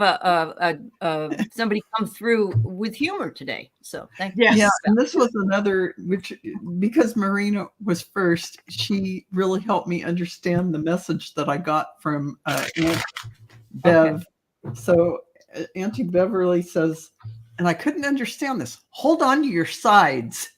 somebody come through with humor today. So thank you. Yes. Yeah, and this was another, which, because Marina was first, she really helped me understand the message that I got from Aunt Bev. Okay. So Auntie Beverly says, and I couldn't understand this, hold on to your sides.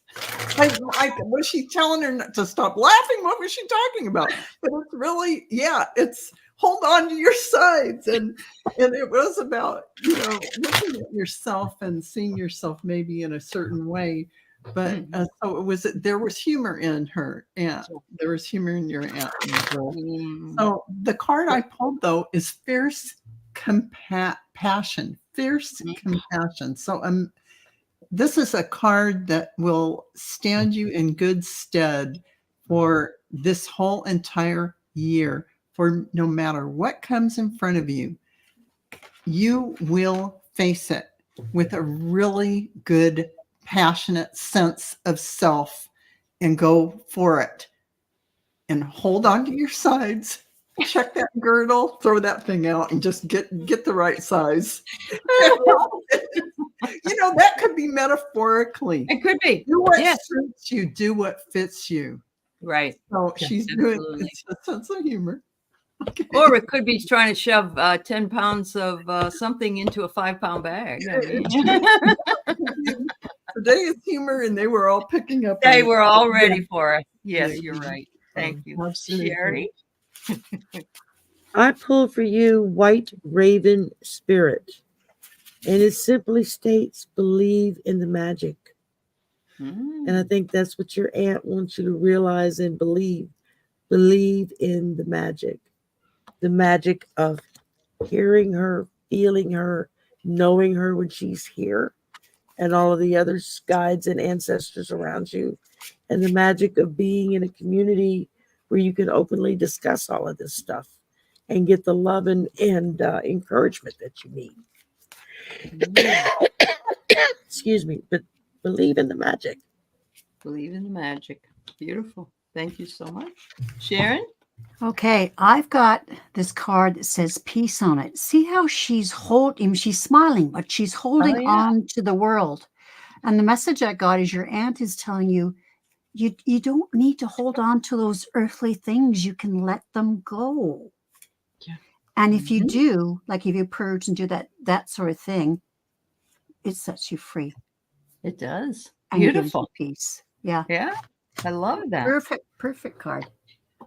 Was she telling her not to stop laughing? What was she talking about? But it's really, it's hold on to your sides. And it was about, looking at yourself and seeing yourself maybe in a certain way. But so there was humor in her aunt. There was humor in your aunt. So the card I pulled, though, is fierce compassion. Fierce compassion. So this is a card that will stand you in good stead for this whole entire year. For no matter what comes in front of you, you will face it with a really good, passionate sense of self and go for it. And hold on to your sides. Check that girdle, throw that thing out, and just get the right size. You know, that could be metaphorically. It could be. Do what Yes. suits you, do what fits you. Right. So Yeah, she's doing absolutely. it's a sense of humor. Okay. Or it could be trying to shove 10 pounds of something into a 5-pound bag. I mean. Today is humor, and they were all picking up. They on it. were all ready for it. Yes, Yeah. you're right. Thank you. Absolutely. Sherry? I pull for you White Raven Spirit, and it simply states, believe in the magic. And I think that's what your aunt wants you to realize and believe. Believe in the magic of hearing her, feeling her, knowing her when she's here, and all of the other guides and ancestors around you, and the magic of being in a community where you can openly discuss all of this stuff and get the love and encouragement that you need. Excuse me, but believe in the magic. Believe in the magic. Beautiful. Thank you so much. Sharon? Okay, I've got this card that says peace on it. See how she's holding, she's smiling, but she's holding yeah. on to the world. And the message I got is your aunt is telling you, you don't need to hold on to those earthly things. You can let them go. Yeah. And if you do, like if you purge and do that sort of thing, it sets you free. It does. And gives you Beautiful. peace. Yeah. Yeah. I love that. Perfect card.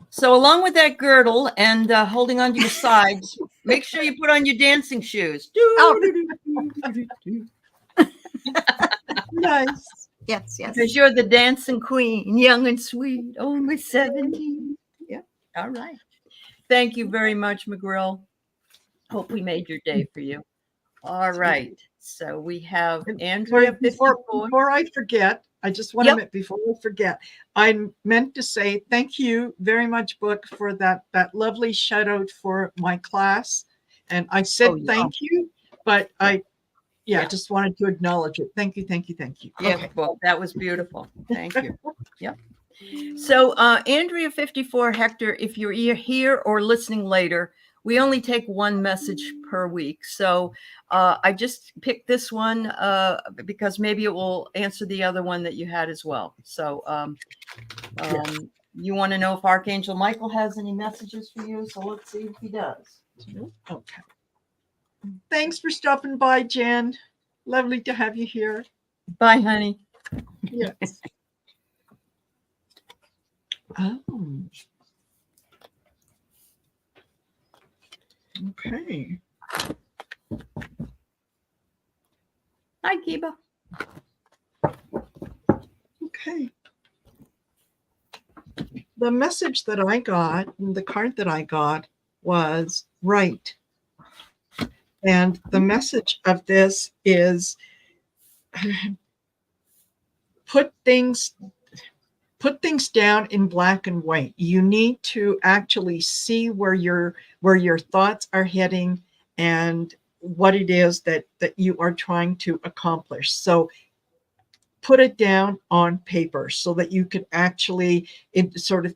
So along with that girdle and holding on to your sides, make sure you put on your dancing shoes. Nice. Yes. Because you're the dancing queen, young and sweet, only 17. Yeah. All right. Thank you very much, McGrill. Hope we made your day for you. All right. So we have Andrea. Before I forget, I just want to before I forget, I meant to say thank you very much, Book, for that lovely shout out for my class. And I said thank you, but I just wanted to acknowledge it. Thank you. Yeah, Okay. well, that was beautiful. Thank you. Yep. So Andrea 54, Hector, if you're here or listening later, we only take one message per week. So I just picked this one because maybe it will answer the other one that you had as well. So you want to know if Archangel Michael has any messages for you? So let's see if he does. Okay. Thanks for stopping by, Jen. Lovely to have you here. Bye, honey. Yes. Oh. Okay. Hi, Kiba. Okay. The message that I got, the card that I got was right. And the message of this is put things down in black and white. You need to actually see where your thoughts are heading and what it is that you are trying to accomplish. So put it down on paper so that you can actually sort of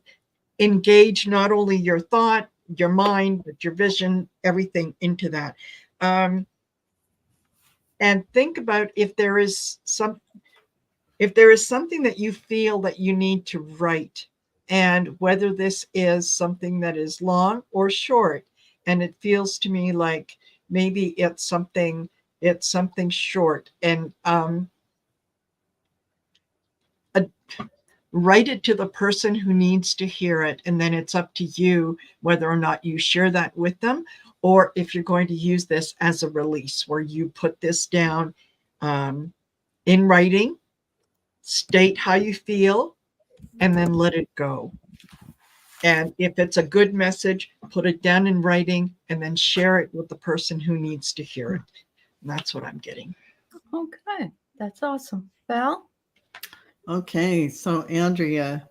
engage not only your thought, your mind, but your vision, everything into that. And think about if there is something that you feel that you need to write, and whether this is something that is long or short. And it feels to me like maybe it's something short, and write it to the person who needs to hear it. And then it's up to you whether or not you share that with them, or if you're going to use this as a release where you put this down in writing, state how you feel, and then let it go. And if it's a good message, put it down in writing and then share it with the person who needs to hear it. And that's what I'm getting. Okay. That's awesome. Val? Okay, so Andrea,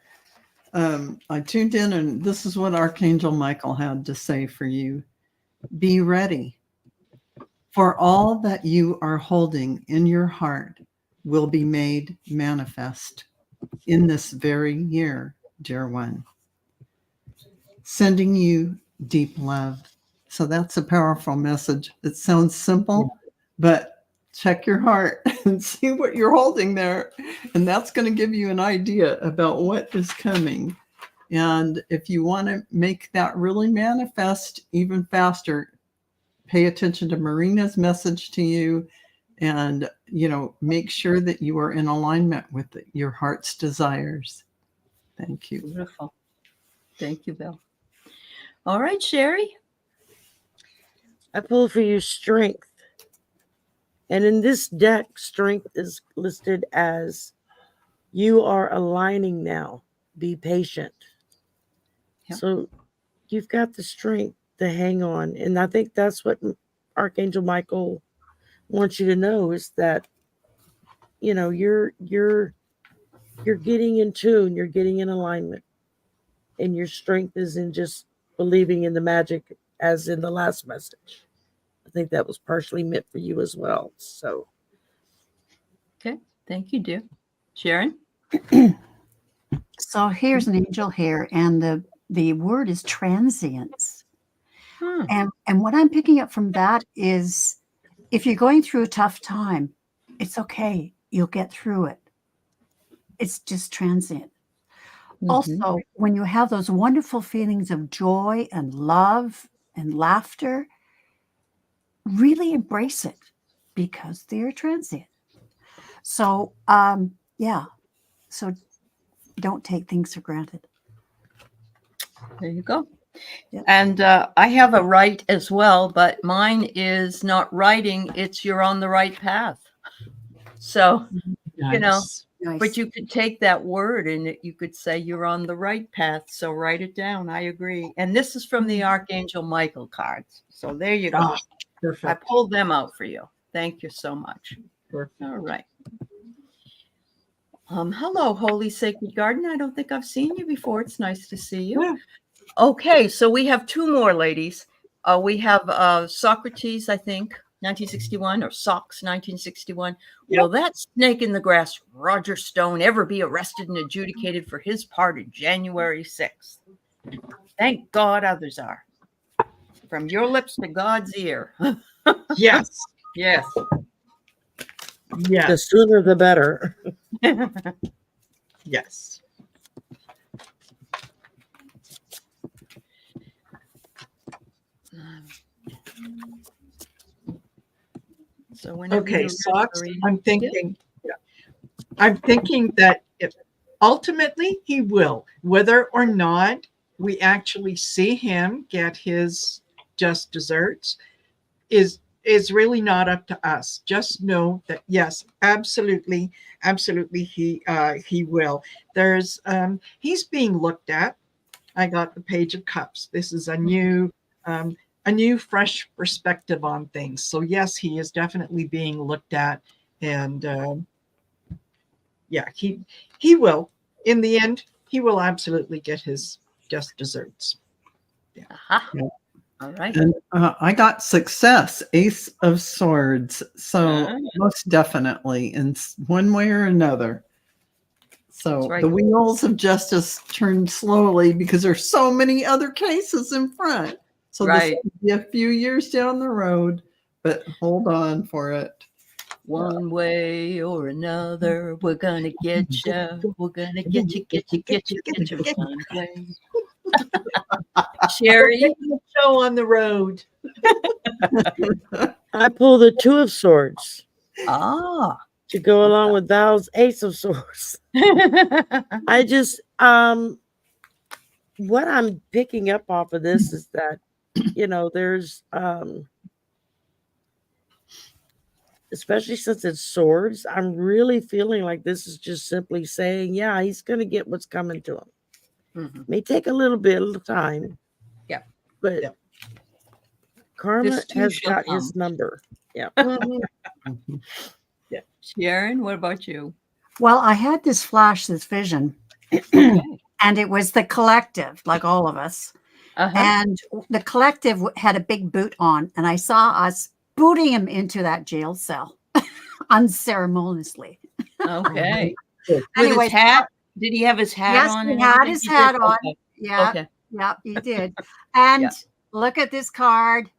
I tuned in and this is what Archangel Michael had to say for you. Be ready, for all that you are holding in your heart will be made manifest in this very year, dear one. Sending you deep love. So that's a powerful message. It sounds simple, but check your heart and see what you're holding there. And that's going to give you an idea about what is coming. And if you want to make that really manifest even faster, pay attention to Marina's message to you and, make sure that you are in alignment with your heart's desires. Thank you. Beautiful. Thank you, Val. All right, Shari. I pull for you strength. And in this deck, strength is listed as you are aligning now. Be patient. Yep. So you've got the strength to hang on. And I think that's what Archangel Michael wants you to know is that, you're getting in tune, you're getting in alignment. And your strength is in just believing in the magic as in the last message. I think that was partially meant for you as well. So, Okay. Thank you, dear. Sharon? So here's an angel here, and the word is transience. And what I'm picking up from that is if you're going through a tough time, it's okay. You'll get through it. It's just transient. Also, when you have those wonderful feelings of joy and love and laughter, really embrace it because they're transient. So, so don't take things for granted. There you go. Yep. And I have a write as well, but mine is not writing. It's you're on the right path. So, Nice. Nice. but you could take that word and you could say you're on the right path. So write it down. I agree. And this is from the Archangel Michael cards. So there you go. Ah, I perfect. pulled them out for you. Thank you so much. Perfect. All right. Hello, Holy Sacred Garden. I don't think I've seen you before. It's nice to see you. Yeah. Okay, so we have two more ladies. We have Socrates, I think, 1961, or Socks, 1961. Yep. Will that snake in the grass, Roger Stone, ever be arrested and adjudicated for his part in January 6th? Thank God others are. From your lips to God's ear. Yes. Yes. The Yes. sooner the better. Yes. So whenever Okay, you're Socks. ready, I'm thinking that if ultimately he will, whether or not we actually see him get his just desserts, is really not up to us. Just know that yes, absolutely, he will. There's he's being looked at. I got the Page of Cups. This is a new fresh perspective on things. So yes, he is definitely being looked at, and he will. In the end, he will absolutely get his just desserts. Yeah. Aha. Yeah. All right. And I got success, Ace of Swords. So most definitely in one way or another. So That's right. the wheels of justice turn slowly because there's so many other cases in front. So this Right. will be a few years down the road, but hold on for it. One way or another, we're gonna get you. We're gonna get you one way. Sherry, Taking the show on the road. I pull the Two of Swords ah, to go along with Val's Ace of Swords. I just what I'm picking up off of this is that there's especially since it's swords, I'm really feeling like this is just simply saying, yeah, he's gonna get what's coming to him. May take a little bit of time. Yeah. But Yeah. karma This too has shall got come. his number. Yeah. Mhm. Sharon, what about you? Well, I had this flash, this vision, Okay. and it was the collective, like all of us. Uh-huh. And the collective had a big boot on, and I saw us booting him into that jail cell unceremoniously. Okay. Good. With Anyways, his hat? Did he have his hat yes, on? he and had everything? his He did? hat on. Okay. Yeah, Okay. yeah, he did. And Yeah. look at this card.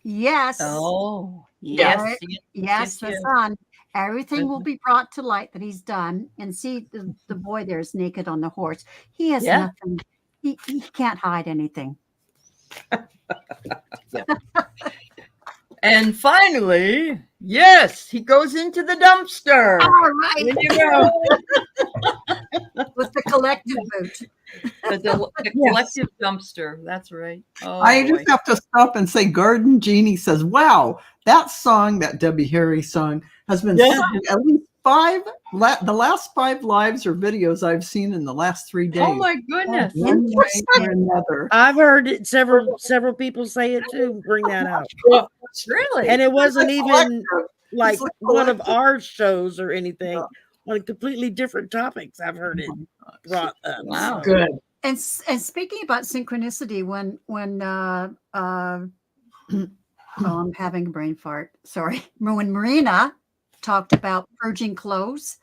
Yes. Oh, yes. Right. Yes, Yes, the yes. sun. Everything will Mhm. be brought to light that he's done. And see, the boy there is naked on the horse. He has Yeah. nothing. He can't hide anything. And finally, yes, he goes into the dumpster. All right. There you go. With the collective boot. The collective dumpster. That's right. Oh, I boy. just have to stop and say, Garden Genie says, "Wow, that song, that Debbie Harry song, has been Yeah. sung at least the last 5 lives or videos I've seen in the last 3 days. Oh, my goodness. One way or another." I've heard it several people say it too. Bring that out, Well, Really? and it wasn't even Collective. like like one of collective. our shows or anything. Yeah. On completely different topics, I've heard it brought up. Wow. So. good. And speaking about synchronicity, when oh, I'm having a brain fart. Sorry. When Marina talked about purging clothes,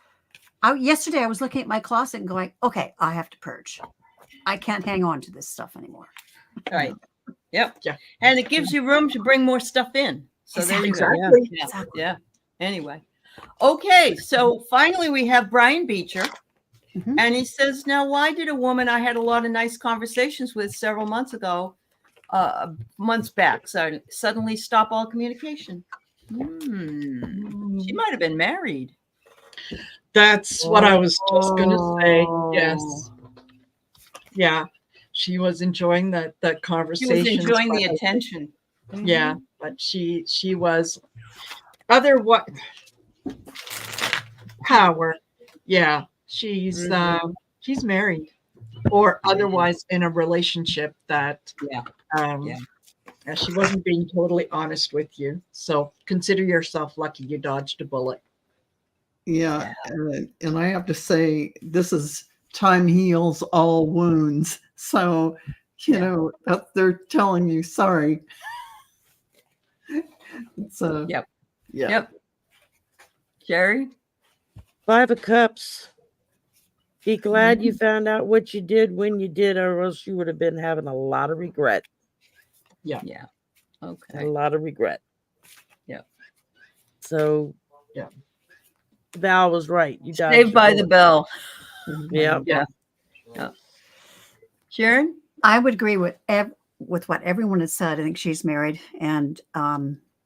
yesterday I was looking at my closet and going, okay, I have to purge. I can't hang on to this stuff anymore. Right. Yep. Yeah. And it gives you room to bring more stuff in. So there you go. Exactly. Yeah. Exactly. Yeah. Anyway. Okay. So finally we have Brian Beecher. Mhm. And he says, now, why did a woman I had a lot of nice conversations with several months ago, months back, suddenly stop all communication? She might have been married. That's what I was just going to say. Yes. Oh. Yeah. She was enjoying that She conversation. was enjoying the attention. Yeah, Mhm. but she was power. Yeah. She's married or otherwise in a relationship that Yeah. She wasn't being totally honest with you. So consider yourself lucky you dodged a bullet. Yeah, and I have to say, this is time heals all wounds. So, you know, they're telling you, sorry. So, Yep. yeah. Yep. Shari? 5 of Cups. Be glad you found out what you did when you did, or else you would have been having a lot of regret. Yeah. A Okay. lot of regret. Yeah. So, Yeah. Val was right. You dodged Saved by the bullet. bell. Yeah. Yeah. Sharon? I would agree with what everyone has said. I think she's married, and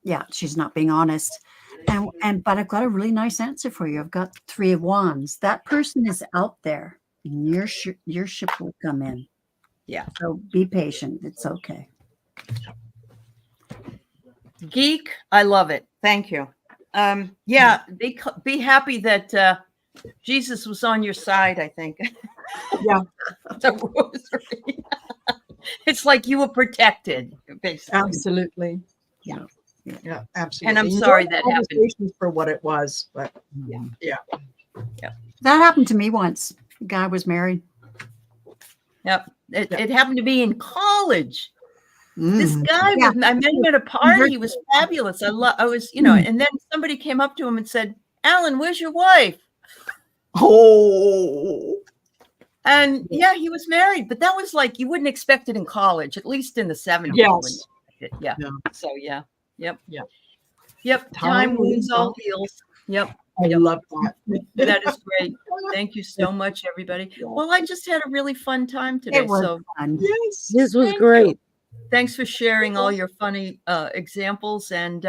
yeah, she's not being honest. But I've got a really nice answer for you. I've got 3 of Wands. That person is out there, and your ship will come in. Yeah. So be patient. It's okay. Geek, I love it. Thank you. Yeah, be happy that Jesus was on your side, I think. Yeah. The rosary. It's like you were protected, basically. Absolutely. Yeah. Yeah, absolutely. And I'm Enjoy sorry the that happened. conversation for what it was, but Yeah. That happened to me once. The guy was married. Yep. It happened to be in college. This Mm. guy, Yeah. I met him at a party. He was fabulous. I was, and then somebody came up to him and said, Alan, where's your wife? Oh. And yeah, he was married, but that was like, you wouldn't expect it in college, at least in the 70s. you wouldn't yes. expect it. Yeah. Yeah. So yeah. Yep. Yeah. Yep. Time wounds all heals. Yep. I love that. That is great. Thank you so much, everybody. Well, I just had a really fun time today. It was So fun. Yes. This was Thank great. thanks for sharing all your funny examples, and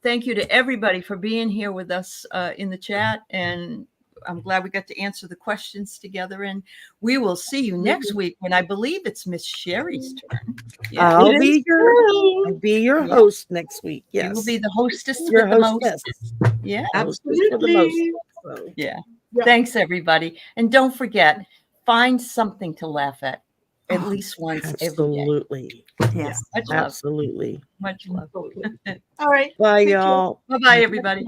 thank you to everybody for being here with us in the chat. And I'm glad we got to answer the questions together. And we will see you next week when I believe it's Miss Sherry's turn. Yeah, I'll It be is I'll be your Yeah. host next week. Yes. you will be the hostess your with the hostess. most. Yeah. Hostess for the Absolutely. most. So, Yeah. Yeah. Thanks, everybody. And don't forget, find something to laugh at. at Oh, least once every day. Absolutely. yes. Much love. Absolutely. Much love. All right. Bye, Thank you. y'all. Bye-bye, everybody.